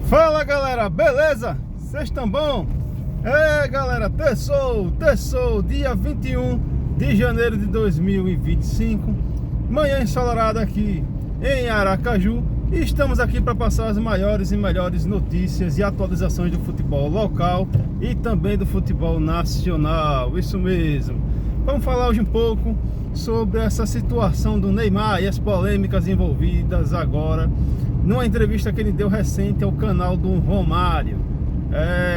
Fala galera, beleza? Vocês estão bom? Galera, terçou, dia 21 de janeiro de 2025. Manhã ensolarada aqui em Aracaju. E estamos aqui para passar as maiores e melhores notícias e atualizações do futebol local e também do futebol nacional. Isso mesmo. Vamos falar hoje um pouco sobre essa situação do Neymar e as polêmicas envolvidas agora numa entrevista que ele deu recente ao canal do Romário.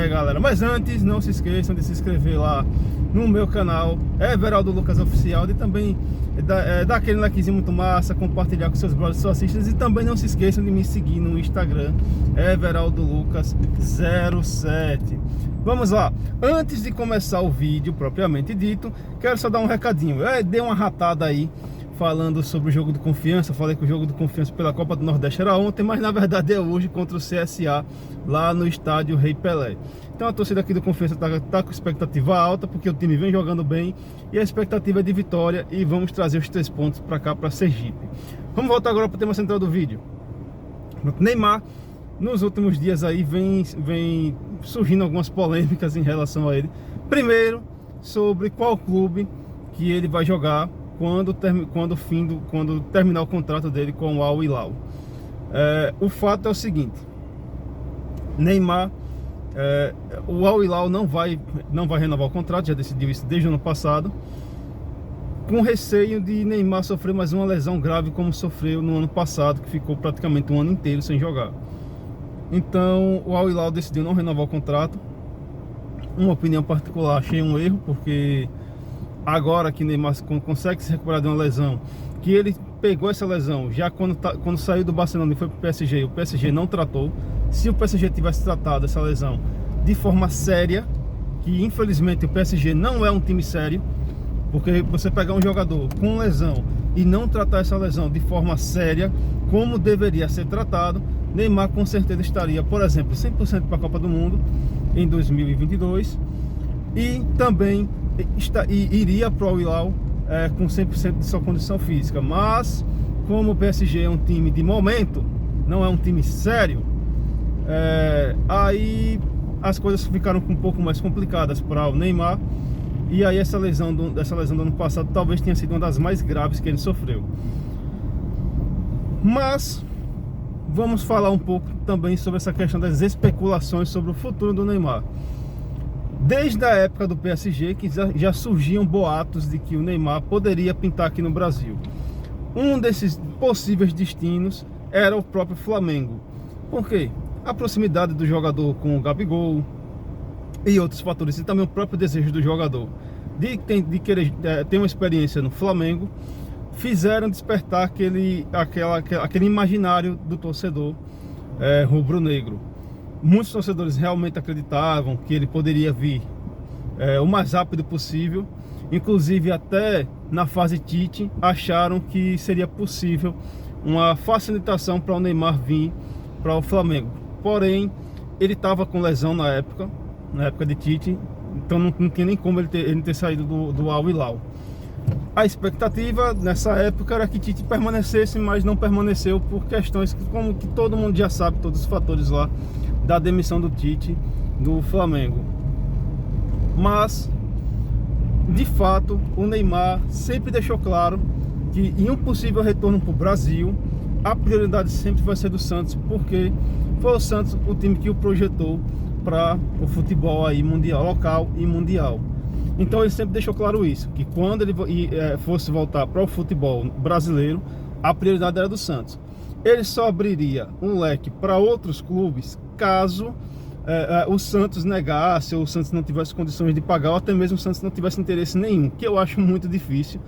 Galera, mas antes, não se esqueçam de se inscrever lá no meu canal, Everaldo Lucas Oficial, e também dar aquele likezinho muito massa, compartilhar com seus brothers, seus assistentes, e também não se esqueçam de me seguir no Instagram, Everaldo Lucas 07. Vamos lá, antes de começar o vídeo propriamente dito, quero só dar um recadinho. Dei uma ratada aí falando sobre o jogo de confiança. Falei que o jogo de confiança pela Copa do Nordeste era ontem, mas na verdade é hoje contra o CSA, lá no estádio Rei Pelé. Então a torcida aqui do Confiança tá com expectativa alta, porque o time vem jogando bem e a expectativa é de vitória, e vamos trazer os 3 pontos para cá, para Sergipe. Vamos voltar agora para o tema central do vídeo. Neymar, nos últimos dias aí vem surgindo algumas polêmicas em relação a ele. Primeiro, sobre qual clube que ele vai jogar quando terminar o contrato dele com o Al Hilal. O fato é o seguinte: Neymar, o Al Hilal não vai renovar o contrato, já decidiu isso desde o ano passado, com receio de Neymar sofrer mais uma lesão grave como sofreu no ano passado, que ficou praticamente um ano inteiro sem jogar. Então o Al Hilal decidiu não renovar o contrato. Uma opinião particular, achei um erro, porque agora que Neymar consegue se recuperar de uma lesão, que ele pegou essa lesão já quando saiu do Barcelona e foi para o PSG, o PSG não tratou. Se o PSG tivesse tratado essa lesão de forma séria, que infelizmente o PSG não é um time sério, porque você pegar um jogador com lesão e não tratar essa lesão de forma séria, como deveria ser tratado, Neymar com certeza estaria, por exemplo, 100% para a Copa do Mundo em 2022, e também iria para o Al Hilal com 100% de sua condição física. Mas como o PSG é um time de momento, não é um time sério, aí as coisas ficaram um pouco mais complicadas para o Neymar. E aí essa lesão do ano passado talvez tenha sido uma das mais graves que ele sofreu. Mas vamos falar um pouco também sobre essa questão das especulações sobre o futuro do Neymar. Desde a época do PSG, que já surgiam boatos de que o Neymar poderia pintar aqui no Brasil. Um desses possíveis destinos era o próprio Flamengo. Por quê? A proximidade do jogador com o Gabigol e outros fatores, e também o próprio desejo do jogador de querer ter uma experiência no Flamengo, fizeram despertar aquele imaginário do torcedor rubro-negro. Muitos torcedores realmente acreditavam que ele poderia vir o mais rápido possível. Inclusive até na fase Tite acharam que seria possível uma facilitação para o Neymar vir para o Flamengo. Porém, ele estava com lesão na época de Tite, então não tinha nem como ele ter saído do Al Hilal. A expectativa nessa época era que Tite permanecesse, mas não permaneceu por questões que, como que todo mundo já sabe, todos os fatores lá da demissão do Tite do Flamengo. Mas de fato o Neymar sempre deixou claro que em um possível retorno para o Brasil, a prioridade sempre vai ser do Santos, porque foi o Santos o time que o projetou para o futebol aí mundial, local e mundial. Então ele sempre deixou claro isso, que quando ele fosse voltar para o futebol brasileiro, a prioridade era do Santos. Ele só abriria um leque para outros clubes caso o Santos negasse, ou o Santos não tivesse condições de pagar, ou até mesmo o Santos não tivesse interesse nenhum, que eu acho muito difícil,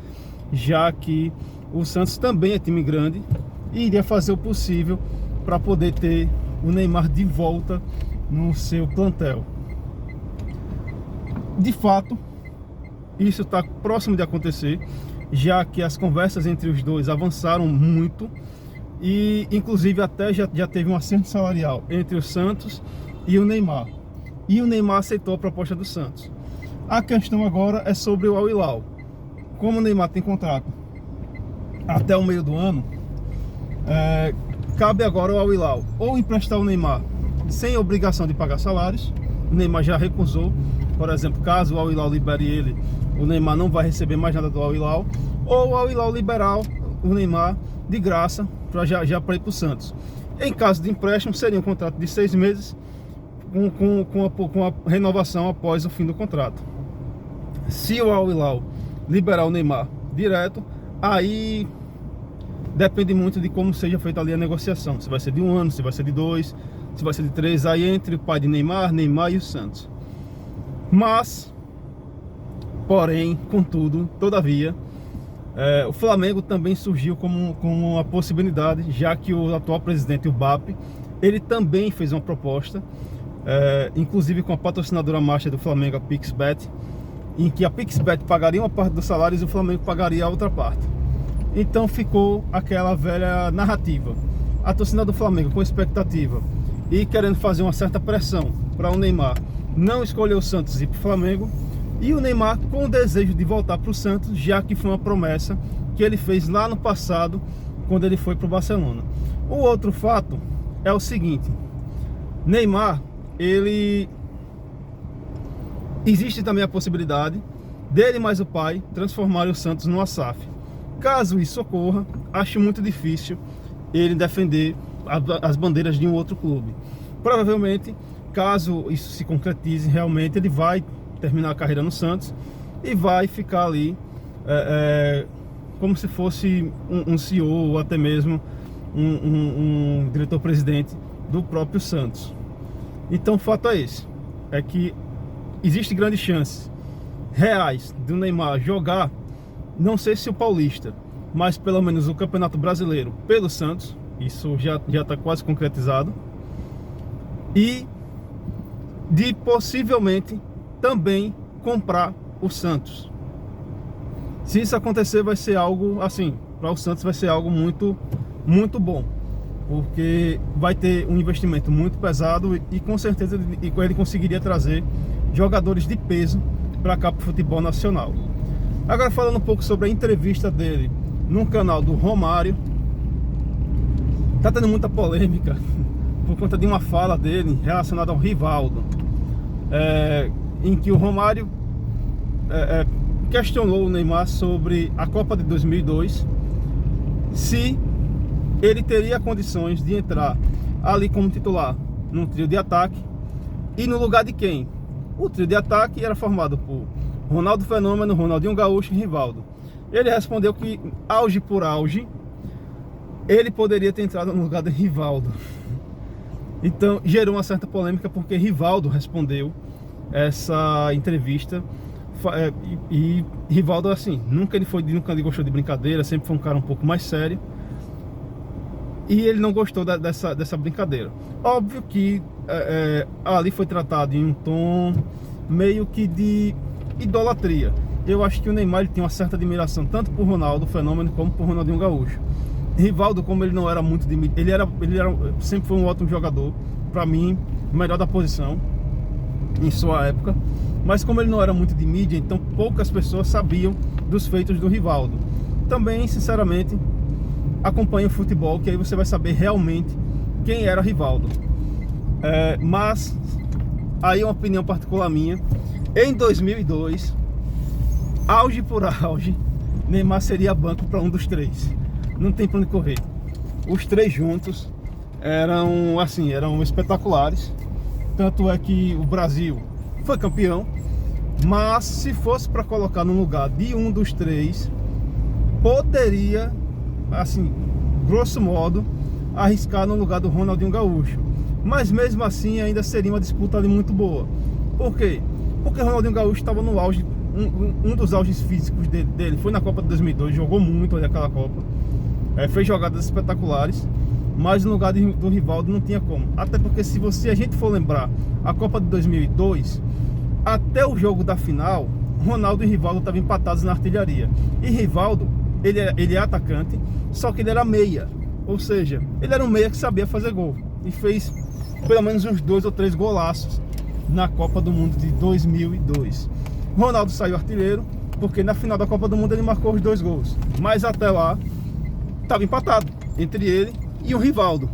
já que o Santos também é time grande e iria fazer o possível para poder ter o Neymar de volta no seu plantel. De fato, isso está próximo de acontecer, já que as conversas entre os dois avançaram muito, e inclusive até já teve um acerto salarial entre o Santos e o Neymar, e o Neymar aceitou a proposta do Santos. A questão agora é sobre o Al Hilal. Como o Neymar tem contrato até o meio do ano, cabe agora ao Al Hilal ou emprestar o Neymar sem obrigação de pagar salários. O Neymar já recusou. Por exemplo, caso o Al Hilal libere ele, o Neymar não vai receber mais nada do Al Hilal, ou o Al Hilal liberar o Neymar de graça para já para ir para o Santos. Em caso de empréstimo, seria um contrato de 6 meses com a renovação após o fim do contrato. Se o Al Hilal liberar o Neymar direto, aí depende muito de como seja feita ali a negociação. Se vai ser de 1 ano, se vai ser de 2, se vai ser de 3, aí entre o pai de Neymar e o Santos. Mas, porém, contudo, todavia, o Flamengo também surgiu como uma possibilidade, já que o atual presidente, o BAP, ele também fez uma proposta, inclusive com a patrocinadora master do Flamengo, a PixBet, em que a PixBet pagaria uma parte dos salários e o Flamengo pagaria a outra parte. Então ficou aquela velha narrativa. A torcida do Flamengo com expectativa e querendo fazer uma certa pressão para o Neymar não escolher o Santos e ir para o Flamengo, e o Neymar com o desejo de voltar para o Santos, já que foi uma promessa que ele fez lá no passado, quando ele foi para o Barcelona. O outro fato é o seguinte: Neymar, existe também a possibilidade dele mais o pai transformarem o Santos numa SAF. Caso isso ocorra, acho muito difícil ele defender as bandeiras de um outro clube. Provavelmente, caso isso se concretize, realmente ele vai terminar a carreira no Santos e vai ficar ali como se fosse um CEO ou até mesmo um diretor-presidente do próprio Santos. Então o fato é esse, é que existe grandes chances reais do Neymar jogar, não sei se o Paulista, mas pelo menos o Campeonato Brasileiro pelo Santos. Isso já está quase concretizado. E de possivelmente também comprar o Santos. Se isso acontecer, vai ser algo assim, para o Santos vai ser algo muito, muito bom, porque vai ter um investimento muito pesado e com certeza ele conseguiria trazer jogadores de peso para cá para o futebol nacional. Agora, falando um pouco sobre a entrevista dele no canal do Romário, tá tendo muita polêmica por conta de uma fala dele relacionada ao Rivaldo, em que o Romário questionou o Neymar sobre a Copa de 2002, se ele teria condições de entrar ali como titular num trio de ataque e no lugar de quem? O trio de ataque era formado por Ronaldo Fenômeno, Ronaldinho Gaúcho e Rivaldo. Ele respondeu que, auge por auge, ele poderia ter entrado no lugar de Rivaldo. Então gerou uma certa polêmica, porque Rivaldo respondeu essa entrevista e Rivaldo, assim, nunca ele gostou de brincadeira, sempre foi um cara um pouco mais sério, e ele não gostou dessa brincadeira. Óbvio que ali foi tratado em um tom meio que de idolatria. Eu acho que o Neymar tem uma certa admiração tanto por Ronaldo Fenômeno como por Ronaldinho Gaúcho. Rivaldo, como ele não era muito de mídia, ele sempre foi um ótimo jogador, para mim, o melhor da posição em sua época, mas como ele não era muito de mídia, então poucas pessoas sabiam dos feitos do Rivaldo. Também, sinceramente, acompanhe o futebol, que aí você vai saber realmente quem era Rivaldo. Mas aí é uma opinião particular minha. Em 2002, auge por auge, Neymar seria banco para um dos três. Não tem para onde correr. Os três juntos eram espetaculares. Tanto é que o Brasil foi campeão. Mas se fosse para colocar no lugar de um dos três, poderia, assim, grosso modo, arriscar no lugar do Ronaldinho Gaúcho. Mas mesmo assim ainda seria uma disputa ali muito boa. Por quê? Porque o Ronaldinho Gaúcho estava no auge, um dos auges físicos dele foi na Copa de 2002, jogou muito ali aquela Copa, fez jogadas espetaculares, mas no lugar do Rivaldo não tinha como. Até porque se a gente for lembrar, a Copa de 2002, até o jogo da final, Ronaldo e Rivaldo estavam empatados na artilharia. E Rivaldo, ele é atacante, só que ele era meia, ou seja, ele era um meia que sabia fazer gol, e fez pelo menos uns 2 ou 3 golaços na Copa do Mundo de 2002. Ronaldo saiu artilheiro, porque na final da Copa do Mundo ele marcou os 2 gols, mas até lá estava empatado entre ele e o Rivaldo.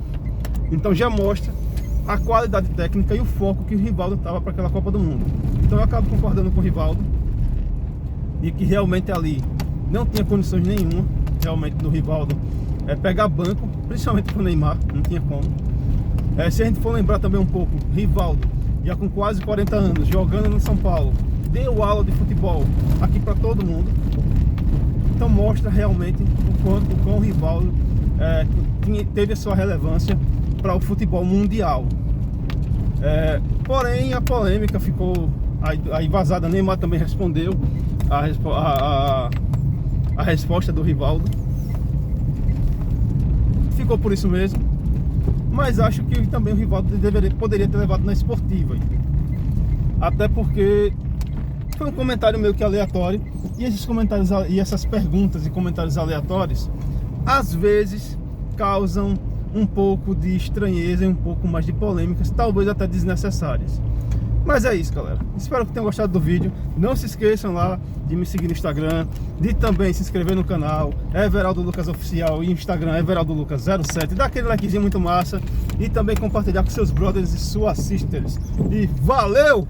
Então já mostra a qualidade técnica e o foco que o Rivaldo estava para aquela Copa do Mundo. Então eu acabo concordando com o Rivaldo de que realmente ali não tinha condições nenhuma realmente do Rivaldo pegar banco, principalmente com o Neymar, não tinha como. Se a gente for lembrar também um pouco, Rivaldo já com quase 40 anos jogando no São Paulo, deu aula de futebol aqui para todo mundo. Então mostra realmente o quanto o Rivaldo teve a sua relevância para o futebol mundial. Porém a polêmica ficou aí vazada. Neymar também respondeu a resposta do Rivaldo. Ficou por isso mesmo. Mas acho que também o Rivaldo poderia ter levado na esportiva. Até porque foi um comentário meio que aleatório. E esses comentários e essas perguntas e comentários aleatórios às vezes causam um pouco de estranheza e um pouco mais de polêmicas, talvez até desnecessárias. Mas é isso, galera. Espero que tenham gostado do vídeo. Não se esqueçam lá de me seguir no Instagram, de também se inscrever no canal Everaldo Lucas Oficial e Instagram Everaldo Lucas 07. Dá aquele likezinho muito massa e também compartilhar com seus brothers e suas sisters. E valeu!